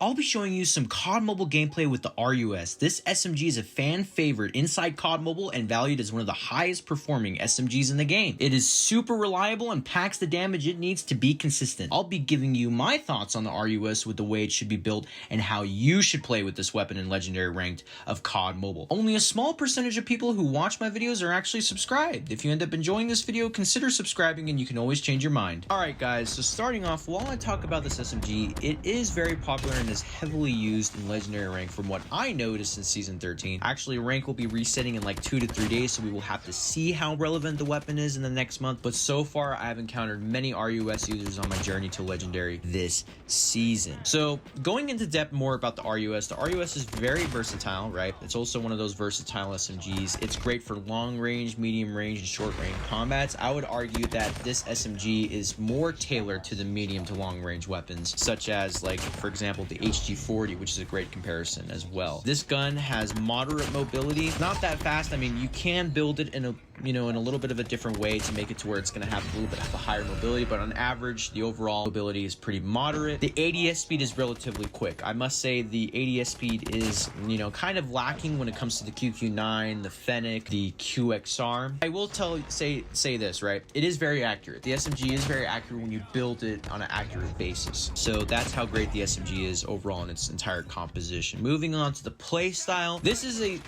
I'll be showing you some COD Mobile gameplay with the RUS. This SMG is a fan favorite inside COD Mobile and valued as one of the highest performing SMGs in the game. It is super reliable and packs the damage it needs to be consistent. I'll be giving you my thoughts on the RUS with the way it should be built and how you should play with this weapon in Legendary Ranked of COD Mobile. Only a small percentage of people who watch my videos are actually subscribed. If you end up enjoying this video, consider subscribing and you can always change your mind. Alright guys, so starting off, while I talk about this SMG, it is very popular and is heavily used in Legendary Rank from what I noticed in Season 13. Actually, rank will be resetting in like 2 to 3 days, so we will have to see how relevant the weapon is in the next month. But so far, I have encountered many RUS users on my journey to Legendary this season. So going into depth more about the RUS is very versatile, right? It's also one of those versatile SMGs. It's great for long range, medium range, and short range combats. I would argue that this SMG is more tailored to the medium to long range weapons, such as, like, for example, the HG40, which is a great comparison as well. This gun has moderate mobility, not that fast. I mean, you can build it in a in a little bit of a different way to make it to where it's going to have a little bit of a higher mobility, but on average, the overall mobility is pretty moderate. The ADS speed is relatively quick. I must say the ADS speed is, kind of lacking when it comes to the QQ9, the Fennec, the QXR. I will say this, right? It is very accurate. The SMG is very accurate when you build it on an accurate basis. So that's how great the SMG is overall in its entire composition. Moving on to the play style. This is a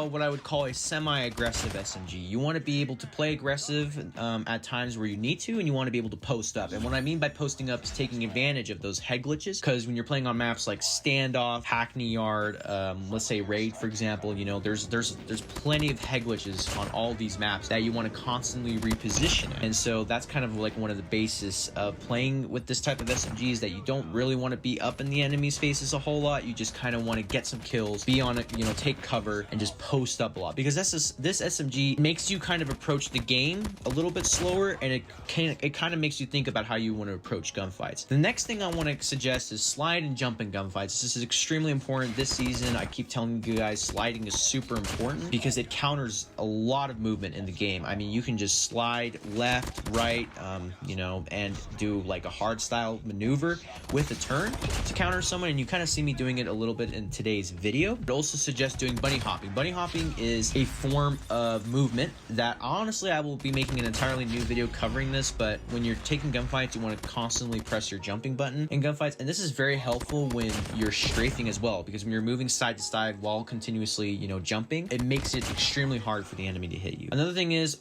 what I would call a semi-aggressive SMG. You want to be able to play aggressive at times where you need to, and you want to be able to post up. And what I mean by posting up is taking advantage of those head glitches, because when you're playing on maps like Standoff, Hackney Yard, let's say Raid, for example, there's plenty of head glitches on all these maps that you want to constantly reposition. And so that's kind of like one of the basis of playing with this type of SMG, is that you don't really want to be up in the enemy's faces a whole lot. You just kind of want to get some kills, be on it, take cover, and just post up a lot, because this SMG makes you kind of approach the game a little bit slower, and it kind of makes you think about how you want to approach gunfights. The next thing I want to suggest is slide and jump in gunfights. This is extremely important this season. I keep telling you guys, sliding is super important because it counters a lot of movement in the game. I mean, you can just slide left, right, and do like a hard style maneuver with a turn to counter someone, and you kind of see me doing it a little bit in today's video. I'd also suggest doing bunny hopping. Bunny hopping is a form of movement that honestly I will be making an entirely new video covering this, but when you're taking gunfights, you want to constantly press your jumping button in gunfights, and this is very helpful when you're strafing as well, because when you're moving side to side while continuously jumping, it makes it extremely hard for the enemy to hit you. Another thing is,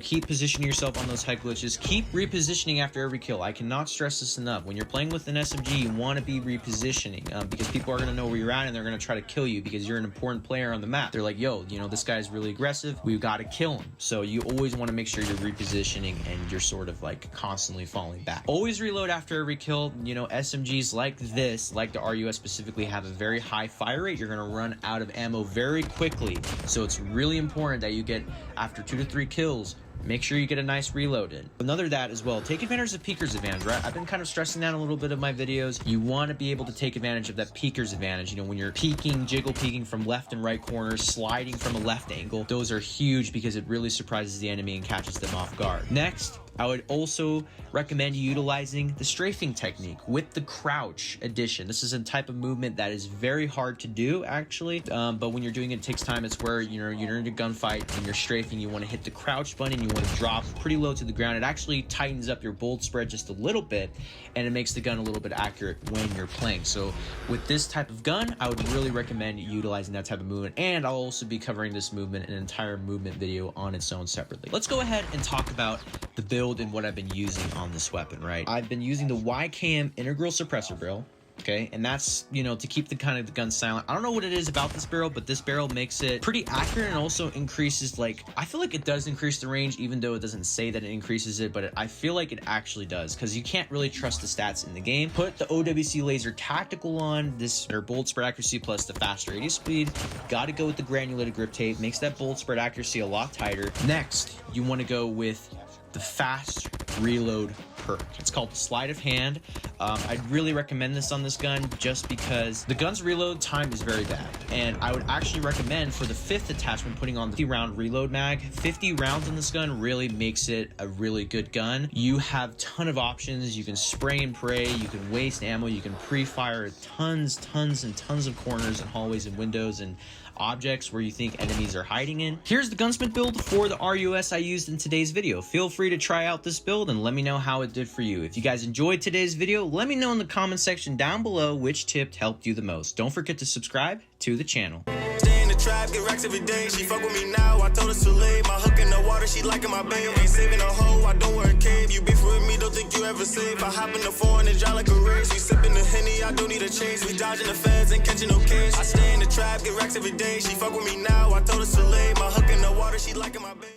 keep positioning yourself on those head glitches. Keep repositioning after every kill. I cannot stress this enough. When you're playing with an SMG, you want to be repositioning, because people are going to know where you're at, and they're going to try to kill you because you're an important player on the map. They're like, yo, this guy's really aggressive, we've got to kill him. So you always want to make sure you're repositioning and you're sort of like constantly falling back. Always reload after every kill. SMGs like this, like the RUS specifically, have a very high fire rate. You're going to run out of ammo very quickly, so it's really important that you get, after 2 to 3 kills, make sure you get a nice reload in. Another that as well, take advantage of peeker's advantage, right? I've been kind of stressing that a little bit of my videos. You want to be able to take advantage of that peeker's advantage. When you're peeking, jiggle peeking from left and right corners, sliding from a left angle, those are huge because it really surprises the enemy and catches them off guard. Next, I would also recommend utilizing the strafing technique with the crouch addition. This is a type of movement that is very hard to do, actually, but when you're doing it, it takes time. It's where you're in a gunfight and you're strafing, you want to hit the crouch button, you want to drop pretty low to the ground. It actually tightens up your bolt spread just a little bit, and it makes the gun a little bit accurate when you're playing. So with this type of gun, I would really recommend utilizing that type of movement, and I'll also be covering this movement in an entire movement video on its own separately. Let's go ahead and talk about the build and what I've been using on this weapon, right? I've been using the YKM integral suppressor barrel, okay, and that's to keep the gun silent. I don't know what it is about this barrel, but this barrel makes it pretty accurate, and also increases, I feel like it does increase the range, even though it doesn't say that it increases it, but I feel like it actually does, because you can't really trust the stats in the game. Put the OWC laser tactical on, this their bolt spread accuracy plus the faster AD speed. Got to go with the granulated grip tape, makes that bolt spread accuracy a lot tighter. Next, you want to go with the fast reload perk. It's called Sleight of Hand. I'd really recommend this on this gun just because the gun's reload time is very bad. And I would actually recommend for the 5th attachment putting on the 50-round reload mag. 50 rounds on this gun really makes it a really good gun. You have a ton of options. You can spray and pray, you can waste ammo, you can pre-fire tons and tons of corners and hallways and windows and objects where you think enemies are hiding in. Here's the Gunsmith build for the RUS I used in today's video. Feel free to try out this build and let me know how it did for you. If you guys enjoyed today's video, let me know in the comment section down below which tip helped you the most. Don't forget to subscribe to the channel. Stay in the trap, get racks every day. She fuck with me now, I told her to lay. My hook in the water, she liking my babe. Ain't saving a hoe, I don't wear a cape. You beef with me, don't think you ever safe. I hop in the foreign and dry like a race. We sipping the Henny, I don't need a chase. We dodging the feds, ain't catching no case. I stay in the trap, get racks every day. She fuck with me now, I told her to lay. My hook in the water, she liking my babe.